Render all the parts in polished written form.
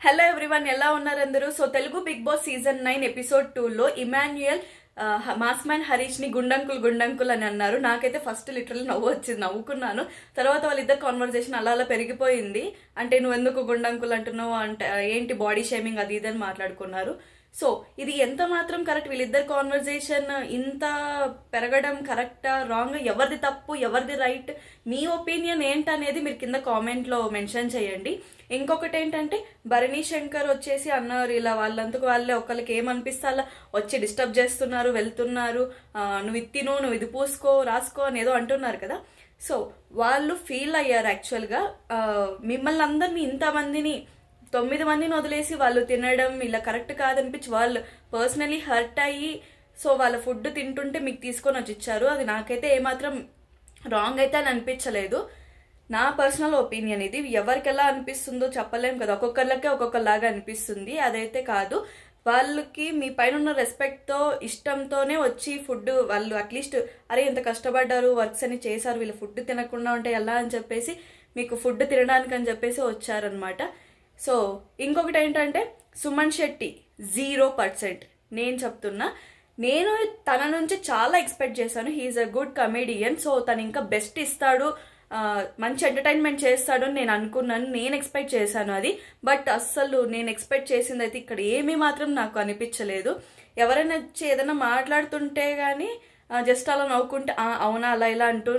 Hello everyone, ఎలా ఉన్నారు అందరూ? So Telugu Bigg Boss season 9 episode 2 లో ఇమాన్యుయల్ మాస్ మ్యాన్ హరీష్ ని గుండంకుల్ అని అన్నారు. నాకైతే ఫస్ట్ లిటరల్ నవ్వు వచ్చింది, నవ్వుకున్నాను. తర్వాత వాళ్ళిద్దరు కాన్వర్జేషన్ అలా అలా పెరిగిపోయింది. అంటే నువ్వు ఎందుకు గుండంకుల్ అంటున్నావు, అంటే ఏంటి బాడీ షేమింగ్ అది ఇదని మాట్లాడుకున్నారు. సో ఇది ఎంత మాత్రం కరెక్ట్? వీళ్ళిద్దరు కాన్వర్జేషన్ ఇంత పెరగడం కరెక్టా రాంగ్? ఎవరిది తప్పు ఎవరిది రైట్? మీ ఒపీనియన్ ఏంటనేది మీరు కింద కామెంట్లో మెన్షన్ చేయండి. ఇంకొకటి ఏంటంటే భరణి శంకర్ వచ్చేసి అన్నారు, ఇలా వాళ్ళంతకు వాళ్ళే ఒకళ్ళకి ఏమనిపిస్తే అలా వచ్చి డిస్టర్బ్ చేస్తున్నారు, వెళ్తున్నారు, నువ్వు ఇత్తిను నువ్వు ఇది పూసుకో రాసుకో అని ఏదో అంటున్నారు కదా. సో వాళ్ళు ఫీల్ అయ్యారు యాక్చువల్గా. మిమ్మల్ని అందరినీ ఇంతమందిని 9 మందిని వదిలేసి వాళ్ళు తినడం ఇలా కరెక్ట్ కాదనిపించి వాళ్ళు పర్సనలీ హర్ట్ అయ్యి సో వాళ్ళ ఫుడ్ తింటుంటే మీకు తీసుకొని వచ్చి ఇచ్చారు. అది నాకైతే ఏమాత్రం రాంగ్ అయితే అని అనిపించలేదు. నా పర్సనల్ ఒపీనియన్ ఇది. ఎవరికి ఎలా అనిపిస్తుందో చెప్పలేం కదా, ఒక్కొక్కరికే ఒక్కొక్కలాగా అనిపిస్తుంది. అదైతే కాదు, వాళ్ళకి మీ పైన ఉన్న రెస్పెక్ట్తో ఇష్టంతోనే వచ్చి ఫుడ్ వాళ్ళు అట్లీస్ట్ అరే ఎంత కష్టపడ్డారు, వర్క్స్ అని చేశారు, వీళ్ళు ఫుడ్ తినకుండా ఉంటే ఎలా అని చెప్పేసి మీకు ఫుడ్ తినడానికి అని చెప్పేసి వచ్చారనమాట. సో ఇంకొకటి ఏంటంటే సుమన్ శెట్టి 0%. నేను చెప్తున్నా, నేను తన నుంచి చాలా ఎక్స్పెక్ట్ చేశాను. He's a good comedian. So తను ఇంకా బెస్ట్ ఇస్తాడు, మంచి ఎంటర్టైన్మెంట్ చేస్తాడు అని నేను అనుకున్నాను, నేను ఎక్స్పెక్ట్ చేశాను అది. బట్ అస్సలు నేను ఎక్స్పెక్ట్ చేసింది అయితే ఇక్కడ ఏమీ మాత్రం నాకు అనిపించలేదు. ఎవరైనా వచ్చి ఏదైనా మాట్లాడుతుంటే కానీ జస్ట్ అలా నవ్వుకుంటే అవునా అలా ఇలా అంటూ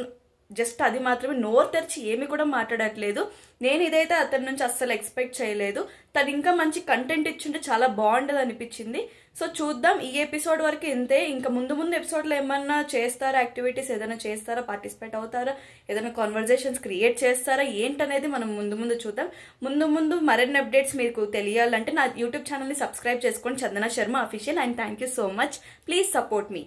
జస్ట్ అది మాత్రమే, నోరు తెరిచి ఏమి కూడా మాట్లాడట్లేదు. నేను ఇదైతే అతని నుంచి అస్సలు ఎక్స్పెక్ట్ చేయలేదు. తను ఇంకా మంచి కంటెంట్ ఇచ్చుంటే చాలా బాగుండదు అనిపించింది. సో చూద్దాం, ఈ ఎపిసోడ్ వరకు ఇంతే. ఇంకా ముందు ఎపిసోడ్లో ఏమన్నా చేస్తారా, యాక్టివిటీస్ ఏదైనా చేస్తారా, పార్టిసిపేట్ అవుతారా, ఏదైనా కాన్వర్జేషన్స్ క్రియేట్ చేస్తారా ఏంటనేది మనం ముందు చూద్దాం. ముందు మరిన్ని అప్డేట్స్ మీకు తెలియాలంటే నా యూట్యూబ్ ఛానల్ని సబ్స్క్రైబ్ చేసుకోండి, Chandana Sharma official. And thank you so much. Please support me.